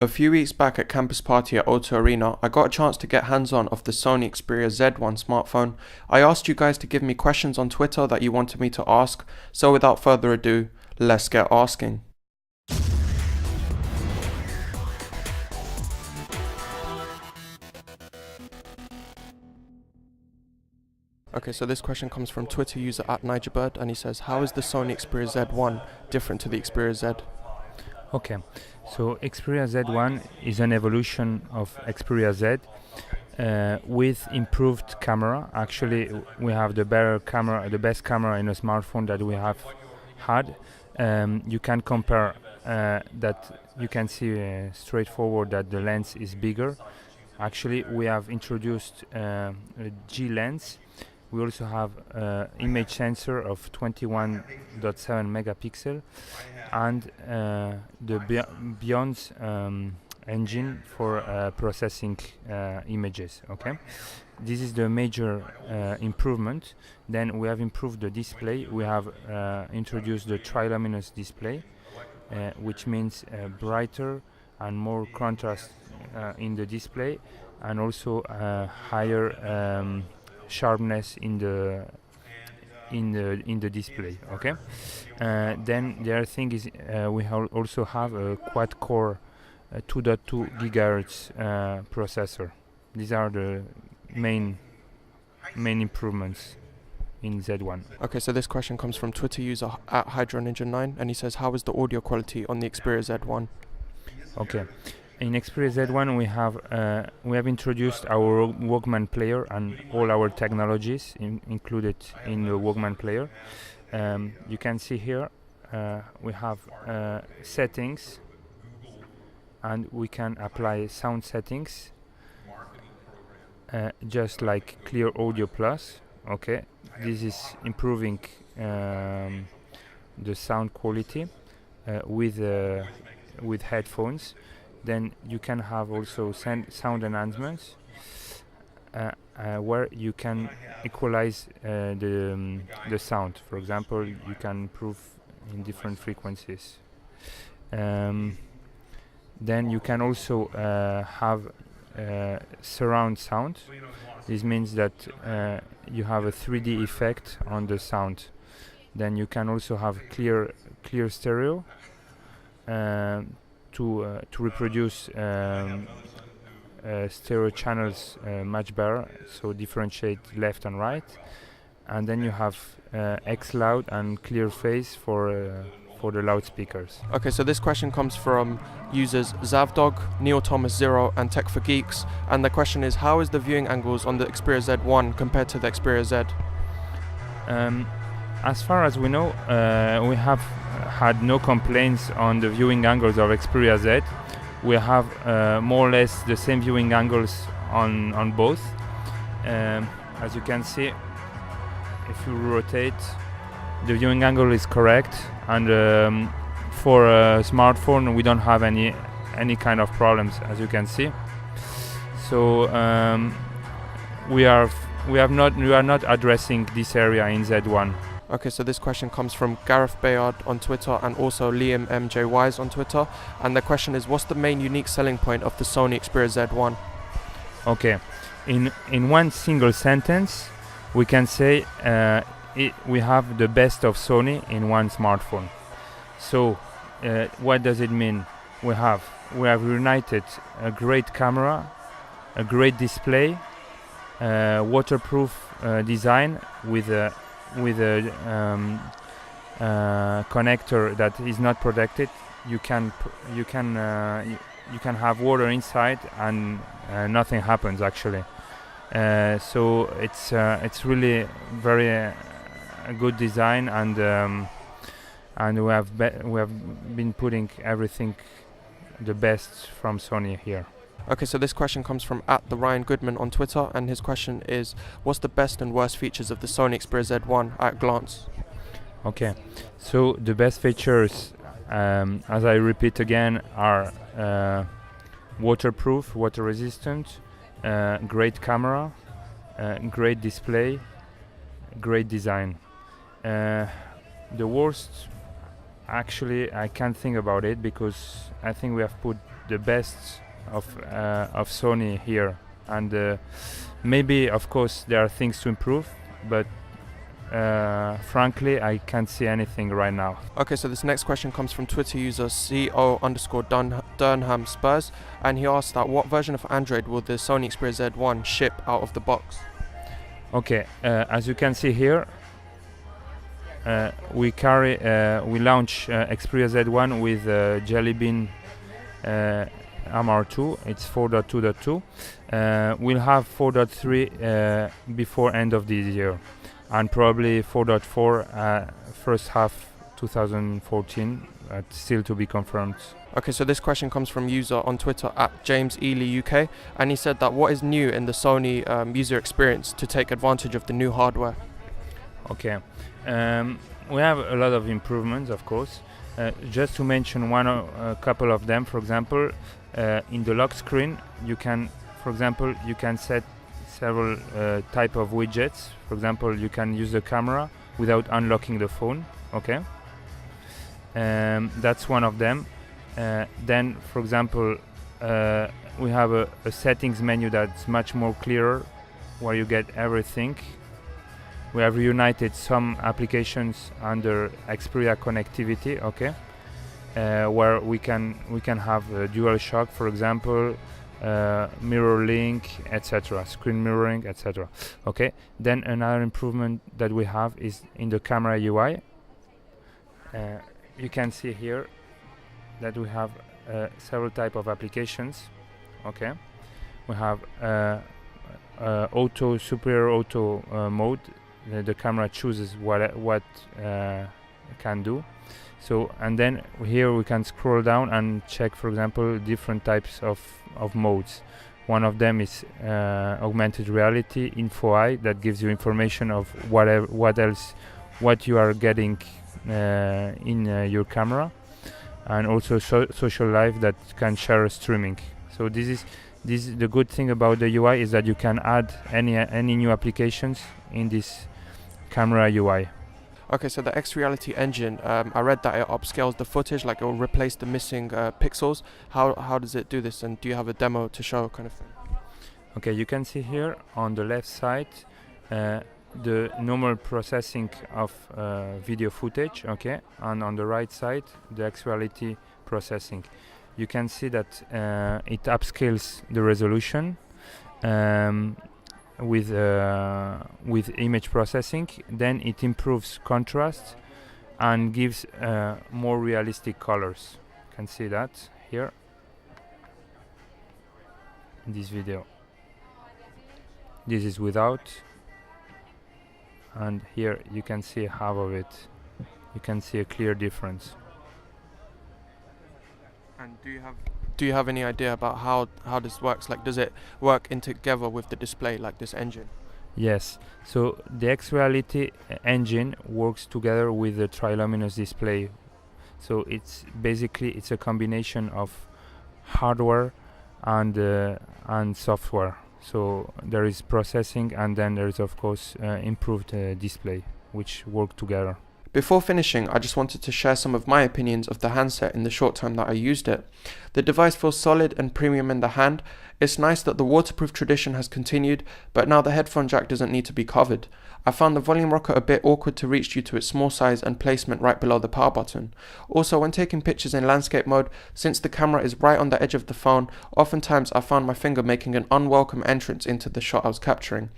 A few weeks back at campus party at Auto Arena, I got a chance to get hands-on of the Sony Xperia Z1 smartphone. I asked you guys to give me questions on Twitter that you wanted me to ask, so without further ado, let's get asking. Okay, so this question comes from Twitter user @NigerBird, and he says, how is the Sony Xperia Z1 different to the Xperia Z? Okay, so Xperia Z1 is an evolution of Xperia Z with improved camera. Actually, we have the better camera, the best camera in a smartphone that we have had. You can compare that. You can see straightforward that the lens is bigger. Actually, we have introduced a G lens. We also have image sensor of 21.7 megapixel and the Beyond engine for processing images. Okay, this is the major improvement. Then we have improved the display. We have introduced the triluminous display, which means brighter and more contrast in the display, and also higher sharpness in the display. Okay, then the other thing is we also have a quad-core 2.2 gigahertz processor. These are the main improvements in Z1. Okay, so this question comes from Twitter user @HydroNinja9, and he says, how is the audio quality on the Xperia Z1? Okay, in Xperia Z1 we have introduced our Walkman player and all our technologies included in the Walkman player. You can see here we have settings, and we can apply sound settings just like Clear Audio Plus. Okay, this is improving the sound quality with headphones. Then you can have also sound enhancements where you can equalize the sound. For example, you can improve in different frequencies. Then you can also have surround sound. This means that you have a 3D effect on the sound. Then you can also have clear stereo to reproduce stereo channels much better, so differentiate left and right. And then you have X loud and clear phase for the loudspeakers. Okay, so this question comes from users Zavdog, Neil Thomas 0, and Tech for Geeks, and the question is, how is the viewing angles on the Xperia Z1 compared to the Xperia Z? As far as we know, we have had no complaints on the viewing angles of Xperia Z. We have more or less the same viewing angles on both. As you can see, if you rotate, the viewing angle is correct, and for a smartphone we don't have any kind of problems, as you can see. So we are not addressing this area in Z1. Okay, so this question comes from Gareth Bayard on Twitter and also Liam MJ Wise on Twitter, and the question is, what's the main unique selling point of the Sony Xperia Z1? Okay, in one single sentence we can say we have the best of Sony in one smartphone. So what does it mean? We have united a great camera, a great display, waterproof design with a connector that is not protected. You can have water inside and nothing happens actually. So it's really very a good design, and we have been putting everything the best from Sony here. Okay, so this question comes from @TheRyanGoodman on Twitter, and his question is, what's the best and worst features of the Sony Xperia Z1 at glance? Okay, so the best features, as I repeat again, are waterproof, water resistant, great camera, great display, great design. The worst, actually I can't think about it, because I think we have put the best of Sony here, and maybe of course there are things to improve, but frankly I can't see anything right now. Okay, so this next question comes from Twitter user CO_Durnham Spurs, and he asked that what version of Android will the Sony Xperia Z1 ship out of the box? Okay, as you can see here, we launch Xperia Z1 with Jelly Bean MR2. It's 4.2.2. We'll have 4.3 before end of this year, and probably 4.4 first half 2014. Still to be confirmed. Okay, so this question comes from user on Twitter at James Ely UK, and he said that what is new in the Sony user experience to take advantage of the new hardware? Okay, we have a lot of improvements, of course. Just to mention a couple of them, for example, in the lock screen, you can set several type of widgets. For example, you can use the camera without unlocking the phone. Okay, that's one of them. Then, for example, we have a settings menu that's much more clearer, where you get everything. We have reunited some applications under Xperia connectivity, okay, where we can have DualShock, for example, mirror link, etc., screen mirroring, etc. Okay. Then another improvement that we have is in the camera UI. You can see here that we have several type of applications. Okay, we have superior auto mode. The camera chooses what it can do. So, and then here we can scroll down and check, for example, different types of modes. One of them is augmented reality, Info Eye, that gives you information of what you are getting in your camera, and also social life that can share streaming. So this is the good thing about the UI, is that you can add any new applications in this camera UI. Okay, so the X-Reality engine, I read that it upscales the footage, like it will replace the missing pixels. How does it do this, and do you have a demo to show, kind of thing? Okay, you can see here on the left side the normal processing of video footage, okay, and on the right side the X-Reality processing. You can see that it upscales the resolution with image processing. Then it improves contrast and gives more realistic colors. You can see that here in this video. This is without, and here you can see half of it. You can see a clear difference. And do you have any idea about how this works? Like, does it work in together with the display, like this engine? Yes. So the X-Reality engine works together with the triluminous display. So it's a combination of hardware and software. So there is processing, and then there is of course improved display, which work together. Before finishing, I just wanted to share some of my opinions of the handset in the short time that I used it. The device feels solid and premium in the hand. It's nice that the waterproof tradition has continued, but now the headphone jack doesn't need to be covered. I found the volume rocker a bit awkward to reach due to its small size and placement right below the power button. Also, when taking pictures in landscape mode, since the camera is right on the edge of the phone, oftentimes I found my finger making an unwelcome entrance into the shot I was capturing.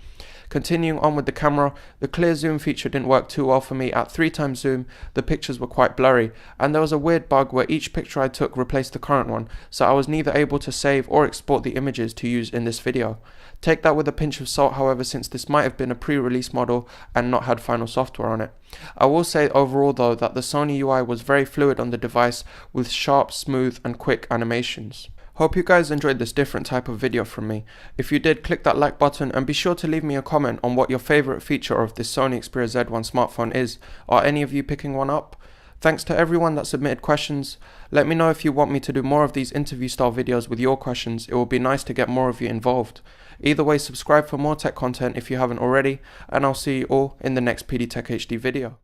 Continuing on with the camera, the clear zoom feature didn't work too well for me. At 3x zoom, the pictures were quite blurry, and there was a weird bug where each picture I took replaced the current one, so I was neither able to save or export the images to use in this video. Take that with a pinch of salt, however, since this might have been a pre-release model and not had final software on it. I will say overall though that the Sony UI was very fluid on the device, with sharp, smooth and quick animations. Hope you guys enjoyed this different type of video from me. If you did, click that like button and be sure to leave me a comment on what your favorite feature of this Sony Xperia Z1 smartphone is. Are any of you picking one up? Thanks to everyone that submitted questions. Let me know if you want me to do more of these interview style videos with your questions. It will be nice to get more of you involved. Either way, subscribe for more tech content if you haven't already, and I'll see you all in the next PD Tech HD video.